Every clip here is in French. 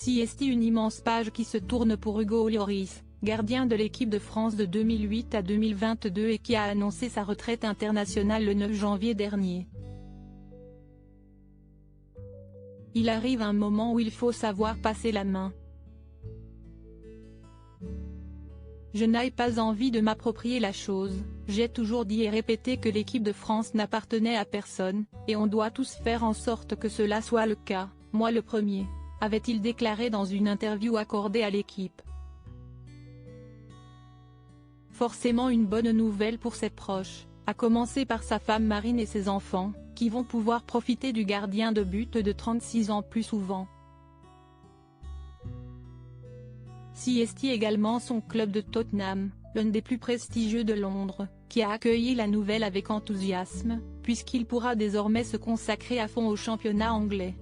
CST, une immense page qui se tourne pour Hugo Lloris, gardien de l'équipe de France de 2008 à 2022 et qui a annoncé sa retraite internationale le 9 janvier dernier. Il arrive un moment où il faut savoir passer la main. Je n'ai pas envie de m'approprier la chose, j'ai toujours dit et répété que l'équipe de France n'appartenait à personne, et on doit tous faire en sorte que cela soit le cas, moi le premier, avait-il déclaré dans une interview accordée à l'équipe. Forcément une bonne nouvelle pour ses proches, à commencer par sa femme Marine et ses enfants, qui vont pouvoir profiter du gardien de but de 36 ans plus souvent. CST également son club de Tottenham, l'un des plus prestigieux de Londres, qui a accueilli la nouvelle avec enthousiasme, puisqu'il pourra désormais se consacrer à fond au championnat anglais.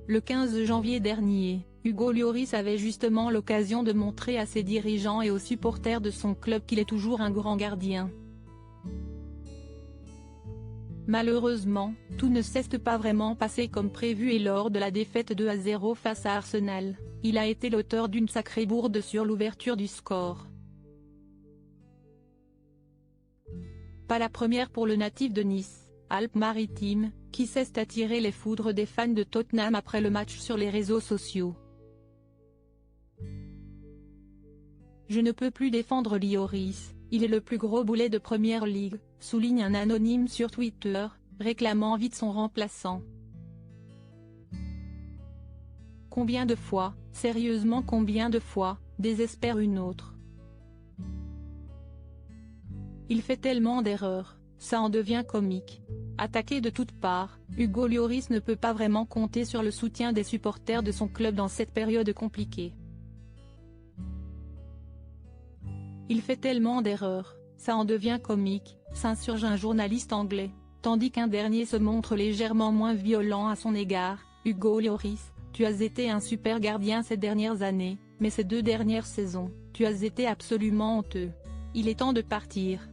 Le 15 janvier dernier, Hugo Lloris avait justement l'occasion de montrer à ses dirigeants et aux supporters de son club qu'il est toujours un grand gardien. Malheureusement, tout ne s'est pas vraiment passé comme prévu et lors de la défaite 2-0 face à Arsenal, il a été l'auteur d'une sacrée bourde sur l'ouverture du score. Pas la première pour le natif de Nice, Alpes-Maritimes, qui s'est attiré les foudres des fans de Tottenham après le match sur les réseaux sociaux. Je ne peux plus défendre Lloris, il est le plus gros boulet de Première Ligue, souligne un anonyme sur Twitter, réclamant vite son remplaçant. Combien de fois, sérieusement combien de fois, désespère une autre. Il fait tellement d'erreurs, ça en devient comique. Attaqué de toutes parts, Hugo Lloris ne peut pas vraiment compter sur le soutien des supporters de son club dans cette période compliquée. Il fait tellement d'erreurs, ça en devient comique, s'insurge un journaliste anglais, tandis qu'un dernier se montre légèrement moins violent à son égard. Hugo Lloris, tu as été un super gardien ces dernières années, mais ces 2 dernières saisons, tu as été absolument honteux. Il est temps de partir.